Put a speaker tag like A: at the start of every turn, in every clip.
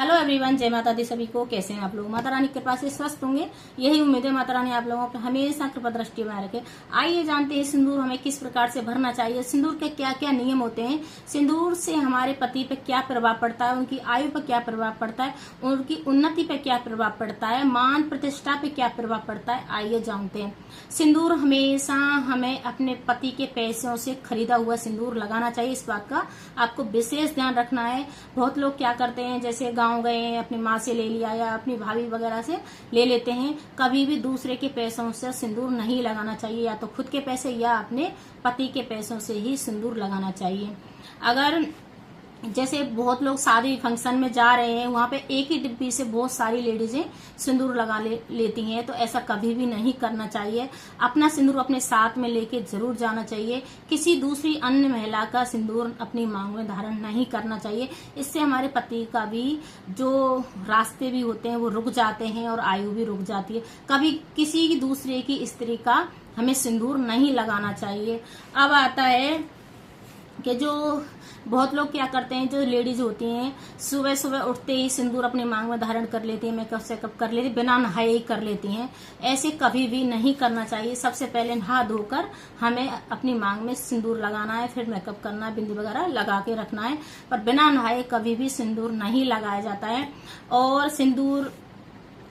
A: Hello everyone, जय माता दी सभी को। कैसे हैं आप लोग? माता रानी की कृपा से स्वस्थ होंगे, यही उम्मीद है। माता रानी आप लोगों पर हमेशा कृपा दृष्टि में रखे। आइए जानते हैं सिंदूर हमें किस प्रकार से भरना चाहिए, सिंदूर के क्या क्या नियम होते हैं, सिंदूर से हमारे पति पे क्या प्रभाव पड़ता है, उनकी आयु पर क्या प्रभाव पड़ता है, उनकी उन्नति पे क्या प्रभाव पड़ता है, मान प्रतिष्ठा पे क्या प्रभाव पड़ता है। आइए जानते हैं। सिंदूर हमेशा हमें अपने पति के पैसों से खरीदा हुआ सिंदूर लगाना चाहिए। इस बात का आपको विशेष ध्यान रखना है। बहुत लोग क्या करते हैं, जैसे गांव गए, अपनी माँ से ले लिया या अपनी भाभी वगैरह से ले लेते हैं। कभी भी दूसरे के पैसों से सिंदूर नहीं लगाना चाहिए, या तो खुद के पैसे या अपने पति के पैसों से ही सिंदूर लगाना चाहिए। अगर जैसे बहुत लोग शादी फंक्शन में जा रहे हैं, वहां पे एक ही डिब्बी से बहुत सारी लेडीजें सिंदूर लगा लेती हैं, तो ऐसा कभी भी नहीं करना चाहिए। अपना सिंदूर अपने साथ में लेके जरूर जाना चाहिए। किसी दूसरी अन्य महिला का सिंदूर अपनी मांग में धारण नहीं करना चाहिए। इससे हमारे पति का भी जो रास्ते भी होते हैं वो रुक जाते हैं और आयु भी रुक जाती है। कभी किसी दूसरे की स्त्री का हमें सिंदूर नहीं लगाना चाहिए। अब आता है कि जो बहुत लोग क्या करते हैं, जो लेडीज होती हैं, सुबह सुबह उठते ही सिंदूर अपनी मांग में धारण कर लेती है, मेकअप सेकअप कर लेती, बिना नहाए ही कर लेती हैं। ऐसे कभी भी नहीं करना चाहिए। सबसे पहले नहा धोकर हमें अपनी मांग में सिंदूर लगाना है, फिर मेकअप करना है, बिंदी वगैरह लगा के रखना है। पर बिना नहाए कभी भी सिंदूर नहीं लगाया जाता है। और सिंदूर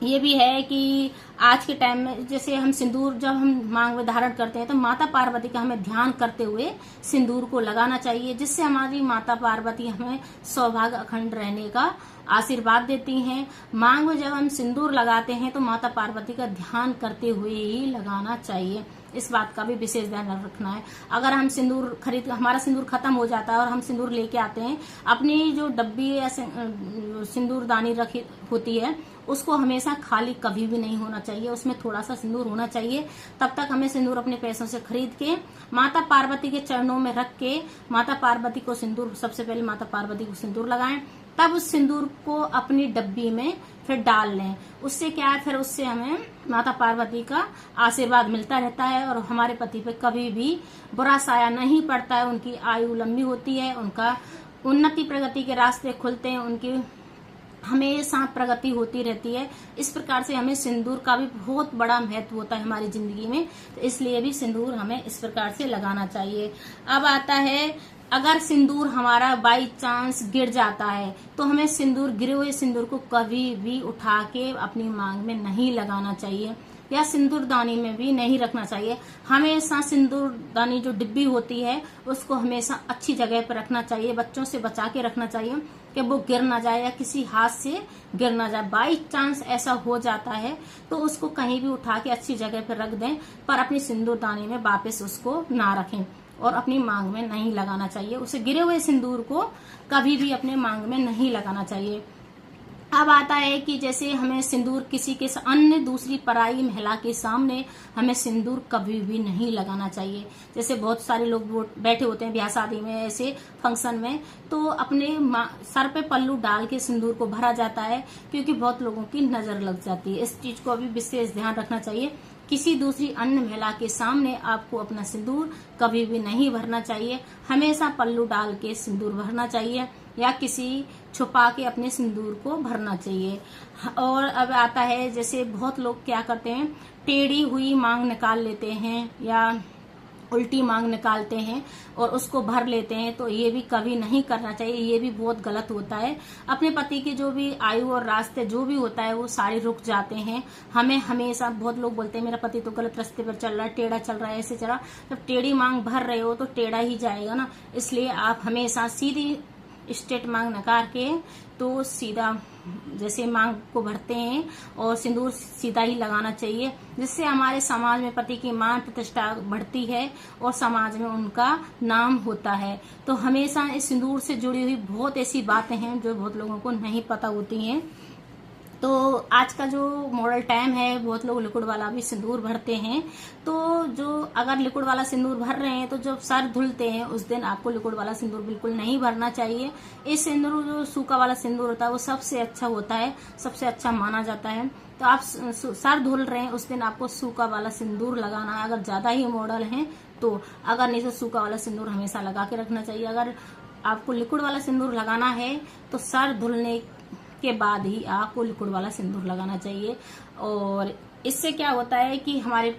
A: ये भी है कि आज के टाइम में जैसे हम सिंदूर जब हम मांग में धारण करते हैं, तो माता पार्वती का हमें ध्यान करते हुए सिंदूर को लगाना चाहिए, जिससे हमारी माता पार्वती हमें सौभाग्य अखंड रहने का आशीर्वाद देती हैं। मांग में जब हम सिंदूर लगाते हैं तो माता पार्वती का ध्यान करते हुए ही लगाना चाहिए। इस बात का भी विशेष ध्यान रखना है। अगर हम सिंदूर हमारा सिंदूर खत्म हो जाता है और हम सिंदूर लेके आते हैं, अपनी जो डब्बी या सिंदूर दानी रखी होती है उसको हमेशा खाली कभी भी नहीं होना चाहिए। उसमें थोड़ा सा सिंदूर होना चाहिए। तब तक हमें सिंदूर अपने पैसों से खरीद के माता पार्वती के चरणों में रख के माता पार्वती को सिंदूर, सबसे पहले माता पार्वती को सिंदूर लगाएं, तब उस सिंदूर को अपनी डब्बी में फिर डाल लें। उससे क्या है, फिर उससे हमें माता पार्वती का आशीर्वाद मिलता रहता है और हमारे पति पे कभी भी बुरा साया नहीं पड़ता है। उनकी आयु लंबी होती है, उनका उन्नति प्रगति के रास्ते खुलते हैं, उनकी हमेशा प्रगति होती रहती है। इस प्रकार से हमें सिंदूर का भी बहुत बड़ा महत्व होता है हमारी जिंदगी में, तो इसलिए भी सिंदूर हमें इस प्रकार से लगाना चाहिए। अब आता है, अगर सिंदूर हमारा बाई चांस गिर जाता है तो हमें सिंदूर, गिरे हुए सिंदूर को कभी भी उठा के अपनी मांग में नहीं लगाना चाहिए या सिंदूरदानी में भी नहीं रखना चाहिए। हमेशा सिंदूरदानी जो डिब्बी होती है उसको हमेशा अच्छी जगह पर रखना चाहिए। बच्चों से बचा के रखना चाहिए कि वो गिर ना जाए या किसी हाथ से गिर ना जाए। बाई चांस ऐसा हो जाता है तो उसको कहीं भी उठा के अच्छी जगह पर रख दें, पर अपनी सिंदूरदानी में वापस उसको ना रखें और अपनी मांग में नहीं लगाना चाहिए। उसे गिरे हुए सिंदूर को कभी भी अपने मांग में नहीं लगाना चाहिए। अब आता है कि जैसे हमें सिंदूर किसी के अन्य दूसरी पराई महिला के सामने हमें सिंदूर कभी भी नहीं लगाना चाहिए। जैसे बहुत सारे लोग बैठे होते हैं ब्याह शादी में, ऐसे फंक्शन में, तो अपने सर पे पल्लू डाल के सिंदूर को भरा जाता है, क्योंकि बहुत लोगों की नजर लग जाती है। इस चीज को अभी विशेष ध्यान रखना चाहिए। किसी दूसरी अन्य महिला के सामने आपको अपना सिंदूर कभी भी नहीं भरना चाहिए। हमेशा पल्लू डाल के सिंदूर भरना चाहिए या किसी छुपा के अपने सिंदूर को भरना चाहिए। और अब आता है, जैसे बहुत लोग क्या करते हैं, टेढ़ी हुई मांग निकाल लेते हैं या उल्टी मांग निकालते हैं और उसको भर लेते हैं, तो ये भी कभी नहीं करना चाहिए। ये भी बहुत गलत होता है। अपने पति के जो भी आयु और रास्ते जो भी होता है वो सारे रुक जाते हैं। हमें हमेशा, बहुत लोग बोलते हैं मेरा पति तो गलत रास्ते पर चल रहा है, टेढ़ा चल रहा है, ऐसे चल रहा। जब टेढ़ी मांग भर रहे हो तो टेढ़ा ही जाएगा ना। इसलिए आप हमेशा सीधी स्ट्रेट मांग नकार के तो सीधा जैसे मांग को भरते हैं और सिंदूर सीधा ही लगाना चाहिए, जिससे हमारे समाज में पति की मान प्रतिष्ठा बढ़ती है और समाज में उनका नाम होता है। तो हमेशा इस सिंदूर से जुड़ी हुई बहुत ऐसी बातें हैं जो बहुत लोगों को नहीं पता होती हैं। तो आज का जो मॉडल टाइम है, बहुत लोग लिक्विड वाला भी सिंदूर भरते हैं। तो जो अगर लिक्विड वाला सिंदूर भर रहे हैं तो जब सर धुलते हैं उस दिन आपको लिक्विड वाला सिंदूर बिल्कुल नहीं भरना चाहिए। इस सिंदूर, जो सूखा वाला सिंदूर होता है, वो सबसे अच्छा होता है, सबसे अच्छा माना जाता है। तो आप सर धुल रहे हैं उस दिन आपको सूखा वाला सिंदूर लगाना है, अगर ज्यादा ही मॉडल है तो। अगर नहीं तो सूखा वाला सिंदूर हमेशा लगा के रखना चाहिए। अगर आपको लिक्विड वाला सिंदूर लगाना है तो सर धुलने के बाद ही आपको लिक्विड वाला सिंदूर लगाना चाहिए। और इससे क्या होता है कि हमारे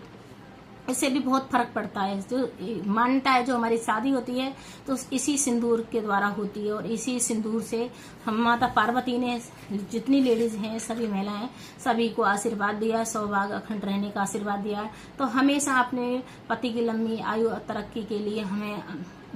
A: इससे भी बहुत फर्क पड़ता है। जो मान्यता है, जो हमारी शादी होती है तो इसी सिंदूर के द्वारा होती है, और इसी सिंदूर से हम माता पार्वती ने जितनी लेडीज हैं, सभी महिलाएं, सभी को आशीर्वाद दिया, सौभाग्य अखंड रहने का आशीर्वाद दिया है। तो हमेशा अपने पति की लंबी आयु और तरक्की के लिए हमें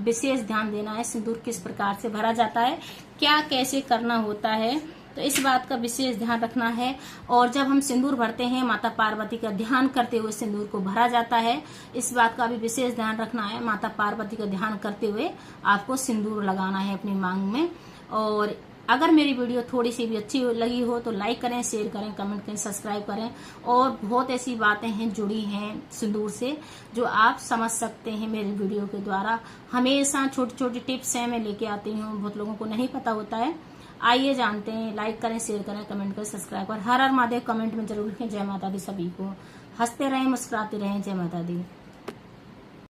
A: विशेष ध्यान देना है। सिंदूर किस प्रकार से भरा जाता है, क्या कैसे करना होता है, तो इस बात का विशेष ध्यान रखना है। और जब हम सिंदूर भरते हैं, माता पार्वती का ध्यान करते हुए सिंदूर को भरा जाता है। इस बात का भी विशेष ध्यान रखना है, माता पार्वती का ध्यान करते हुए आपको सिंदूर लगाना है अपनी मांग में। और अगर मेरी वीडियो थोड़ी सी भी अच्छी लगी हो तो लाइक करें, शेयर करें, कमेंट करें, सब्सक्राइब करें। और बहुत ऐसी बातें हैं जुड़ी हैं सिंदूर से जो आप समझ सकते हैं मेरी वीडियो के द्वारा। हमेशा छोटी छोटी टिप्स हैं मैं लेके आती हूँ, बहुत लोगों को नहीं पता होता है। आइए जानते हैं। लाइक करें, शेयर करें, कमेंट करें, सब्सक्राइब करें। हर हर महादेव कमेंट में जरूर लिखें। जय माता दी सभी को। हंसते रहें, मुस्कुराते रहें। जय माता दी।